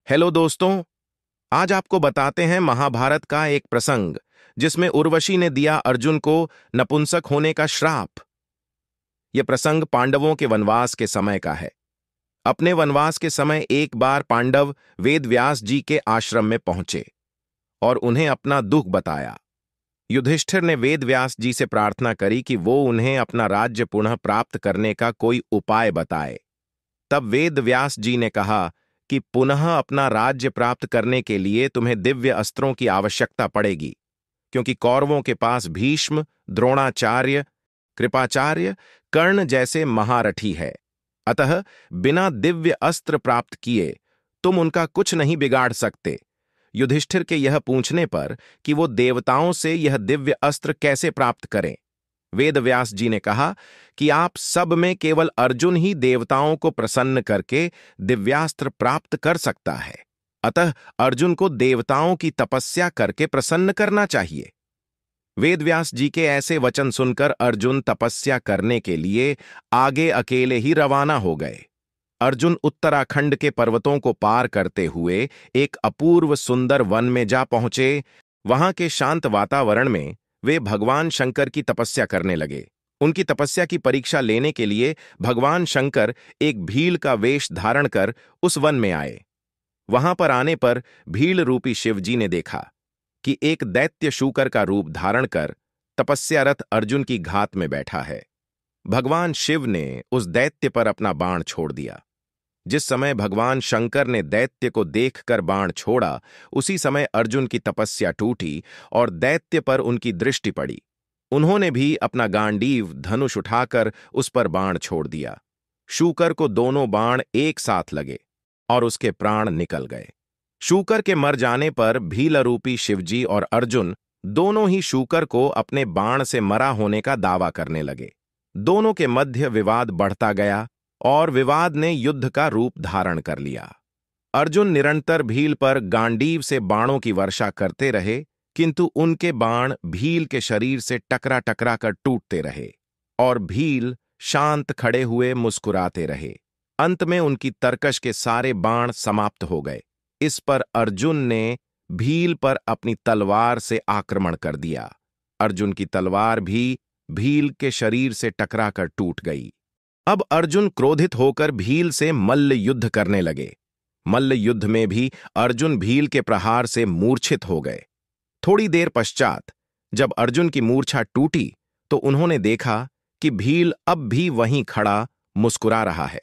Hello दोस्तों। आज आपको बताते हैं महाभारत का एक प्रसंग जिसमें उर्वशी ने दिया अर्जुन को नपुंसक होने का श्राप। यह प्रसंग पांडवों के वनवास के समय का है। अपने वनवास के समय एक बार पांडव वेद व्यास जी के आश्रम में पहुंचे और उन्हें अपना दुख बताया। युधिष्ठिर ने वेद व्यास जी से प्रार्थना करी कि वो उन्हें अपना राज्य पुनः प्राप्त करने का कोई उपाय बताए। तब वेद व्यास जी ने कहा कि पुनः अपना राज्य प्राप्त करने के लिए तुम्हें दिव्य अस्त्रों की आवश्यकता पड़ेगी, क्योंकि कौरवों के पास भीष्म, द्रोणाचार्य, कृपाचार्य, कर्ण जैसे महारथी है। अतः बिना दिव्य अस्त्र प्राप्त किए तुम उनका कुछ नहीं बिगाड़ सकते। युधिष्ठिर के यह पूछने पर कि वो देवताओं से यह दिव्य अस्त्र कैसे प्राप्त करें, वेद व्यास जी ने कहा कि आप सब में केवल अर्जुन ही देवताओं को प्रसन्न करके दिव्यास्त्र प्राप्त कर सकता है। अतः अर्जुन को देवताओं की तपस्या करके प्रसन्न करना चाहिए। वेद व्यास जी के ऐसे वचन सुनकर अर्जुन तपस्या करने के लिए आगे अकेले ही रवाना हो गए। अर्जुन उत्तराखंड के पर्वतों को पार करते हुए एक अपूर्व सुंदर वन में जा पहुंचे। वहां के शांत वातावरण में वे भगवान शंकर की तपस्या करने लगे। उनकी तपस्या की परीक्षा लेने के लिए भगवान शंकर एक भील का वेश धारण कर उस वन में आए। वहां पर आने पर भील रूपी शिवजी ने देखा कि एक दैत्य शूकर का रूप धारण कर तपस्यारत अर्जुन की घात में बैठा है। भगवान शिव ने उस दैत्य पर अपना बाण छोड़ दिया। जिस समय भगवान शंकर ने दैत्य को देखकर बाण छोड़ा, उसी समय अर्जुन की तपस्या टूटी और दैत्य पर उनकी दृष्टि पड़ी। उन्होंने भी अपना गांडीव धनुष उठाकर उस पर बाण छोड़ दिया। शूकर को दोनों बाण एक साथ लगे और उसके प्राण निकल गए। शूकर के मर जाने पर भीलरूपी शिवजी और अर्जुन दोनों ही शूकर को अपने बाण से मरा होने का दावा करने लगे। दोनों के मध्य विवाद बढ़ता गया और विवाद ने युद्ध का रूप धारण कर लिया। अर्जुन निरंतर भील पर गांडीव से बाणों की वर्षा करते रहे, किंतु उनके बाण भील के शरीर से टकरा टकरा कर टूटते रहे और भील शांत खड़े हुए मुस्कुराते रहे। अंत में उनकी तरकश के सारे बाण समाप्त हो गए। इस पर अर्जुन ने भील पर अपनी तलवार से आक्रमण कर दिया। अर्जुन की तलवार भी भील के शरीर से टकराकर टूट गई। अब अर्जुन क्रोधित होकर भील से मल्ल युद्ध करने लगे। मल्ल युद्ध में भी अर्जुन भील के प्रहार से मूर्छित हो गए। थोड़ी देर पश्चात जब अर्जुन की मूर्छा टूटी तो उन्होंने देखा कि भील अब भी वहीं खड़ा मुस्कुरा रहा है।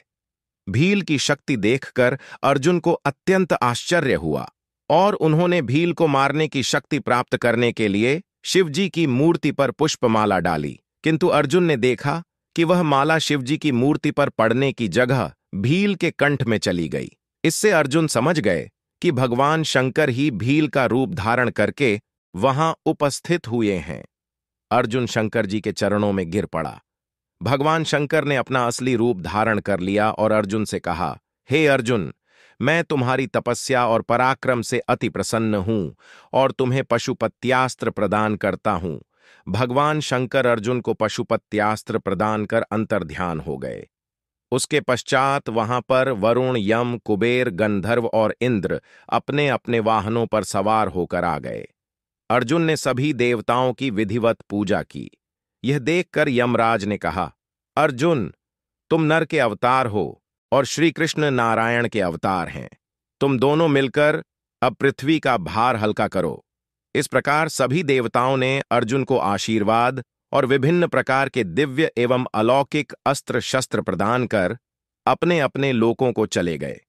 भील की शक्ति देखकर अर्जुन को अत्यंत आश्चर्य हुआ और उन्होंने भील को मारने की शक्ति प्राप्त करने के लिए शिवजी की मूर्ति पर पुष्पमाला डाली, किंतु अर्जुन ने देखा कि वह माला शिवजी की मूर्ति पर पड़ने की जगह भील के कंठ में चली गई। इससे अर्जुन समझ गए कि भगवान शंकर ही भील का रूप धारण करके वहां उपस्थित हुए हैं। अर्जुन शंकर जी के चरणों में गिर पड़ा। भगवान शंकर ने अपना असली रूप धारण कर लिया और अर्जुन से कहा, हे अर्जुन, मैं तुम्हारी तपस्या और पराक्रम से अति प्रसन्न हूं और तुम्हें पशुपत्यास्त्र प्रदान करता हूं। भगवान शंकर अर्जुन को पशुपत्यास्त्र प्रदान कर अंतर्ध्यान हो गए। उसके पश्चात वहां पर वरुण, यम, कुबेर, गंधर्व और इंद्र अपने अपने वाहनों पर सवार होकर आ गए। अर्जुन ने सभी देवताओं की विधिवत पूजा की। यह देखकर यमराज ने कहा, अर्जुन, तुम नर के अवतार हो और श्री कृष्ण नारायण के अवतार हैं। तुम दोनों मिलकर अब पृथ्वी का भार हल्का करो। इस प्रकार सभी देवताओं ने अर्जुन को आशीर्वाद और विभिन्न प्रकार के दिव्य एवं अलौकिक अस्त्र शस्त्र प्रदान कर अपने अपने लोकों को चले गए।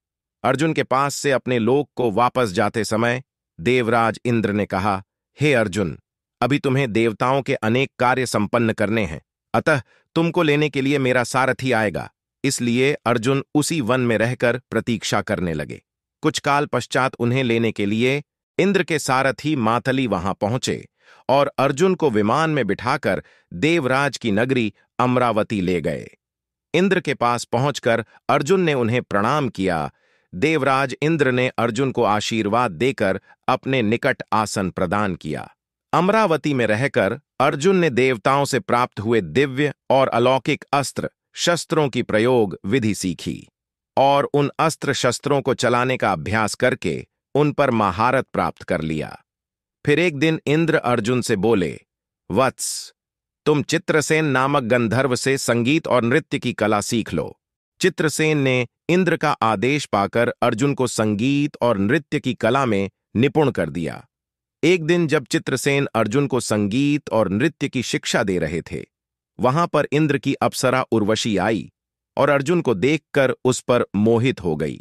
अर्जुन के पास से अपने लोक को वापस जाते समय देवराज इंद्र ने कहा, हे अर्जुन, अभी तुम्हें देवताओं के अनेक कार्य संपन्न करने हैं, अतः तुमको लेने के लिए मेरा सारथी आएगा। इसलिए अर्जुन उसी वन में रहकर प्रतीक्षा करने लगे। कुछ काल पश्चात उन्हें लेने के लिए इंद्र के सारथी मातली वहां पहुंचे और अर्जुन को विमान में बिठाकर देवराज की नगरी अमरावती ले गए। इंद्र के पास पहुंचकर अर्जुन ने उन्हें प्रणाम किया। देवराज इंद्र ने अर्जुन को आशीर्वाद देकर अपने निकट आसन प्रदान किया। अमरावती में रहकर अर्जुन ने देवताओं से प्राप्त हुए दिव्य और अलौकिक अस्त्र शस्त्रों की प्रयोग विधि सीखी और उन अस्त्र शस्त्रों को चलाने का अभ्यास करके उन पर महारत प्राप्त कर लिया। फिर एक दिन इंद्र अर्जुन से बोले, वत्स, तुम चित्रसेन नामक गंधर्व से संगीत और नृत्य की कला सीख लो। चित्रसेन ने इंद्र का आदेश पाकर अर्जुन को संगीत और नृत्य की कला में निपुण कर दिया। एक दिन जब चित्रसेन अर्जुन को संगीत और नृत्य की शिक्षा दे रहे थे, वहां पर इंद्र की अप्सरा उर्वशी आई और अर्जुन को देखकर उस पर मोहित हो गई।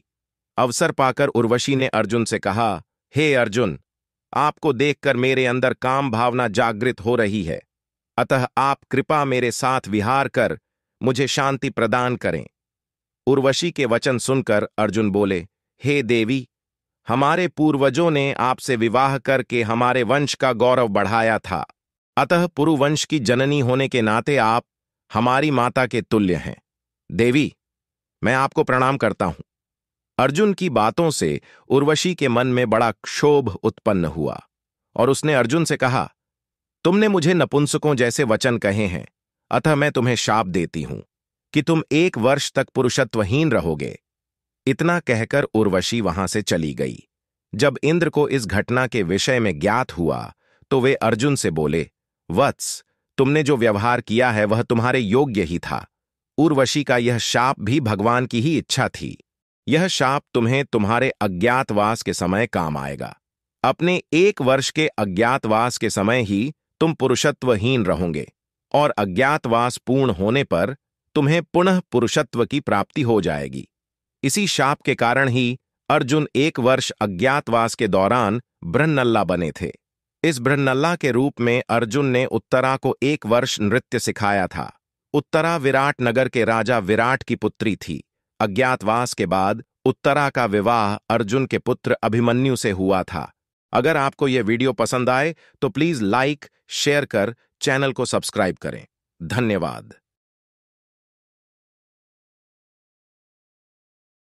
अवसर पाकर उर्वशी ने अर्जुन से कहा, हे अर्जुन, आपको देखकर मेरे अंदर काम भावना जागृत हो रही है, अतः आप कृपा मेरे साथ विहार कर मुझे शांति प्रदान करें। उर्वशी के वचन सुनकर अर्जुन बोले, हे देवी, हमारे पूर्वजों ने आपसे विवाह करके हमारे वंश का गौरव बढ़ाया था, अतः पुरुवंश की जननी होने के नाते आप हमारी माता के तुल्य हैं। देवी, मैं आपको प्रणाम करता हूं। अर्जुन की बातों से उर्वशी के मन में बड़ा क्षोभ उत्पन्न हुआ और उसने अर्जुन से कहा, तुमने मुझे नपुंसकों जैसे वचन कहे हैं, अतः मैं तुम्हें शाप देती हूं कि तुम 1 वर्ष तक पुरुषत्वहीन रहोगे। इतना कहकर उर्वशी वहां से चली गई। जब इंद्र को इस घटना के विषय में ज्ञात हुआ तो वे अर्जुन से बोले, वत्स, तुमने जो व्यवहार किया है वह तुम्हारे योग्य ही था। उर्वशी का यह शाप भी भगवान की ही इच्छा थी। यह शाप तुम्हें तुम्हारे अज्ञातवास के समय काम आएगा। अपने 1 वर्ष के अज्ञातवास के समय ही तुम पुरुषत्वहीन रहोगे और अज्ञातवास पूर्ण होने पर तुम्हें पुनः पुरुषत्व की प्राप्ति हो जाएगी। इसी शाप के कारण ही अर्जुन 1 वर्ष अज्ञातवास के दौरान बृहन्नल्ला बने थे। इस बृहन्नल्ला के रूप में अर्जुन ने उत्तरा को 1 वर्ष नृत्य सिखाया था। उत्तरा विराट नगर के राजा विराट की पुत्री थी। अज्ञातवास के बाद उत्तरा का विवाह अर्जुन के पुत्र अभिमन्यु से हुआ था। अगर आपको यह वीडियो पसंद आए तो प्लीज लाइक, शेयर कर चैनल को सब्सक्राइब करें। धन्यवाद।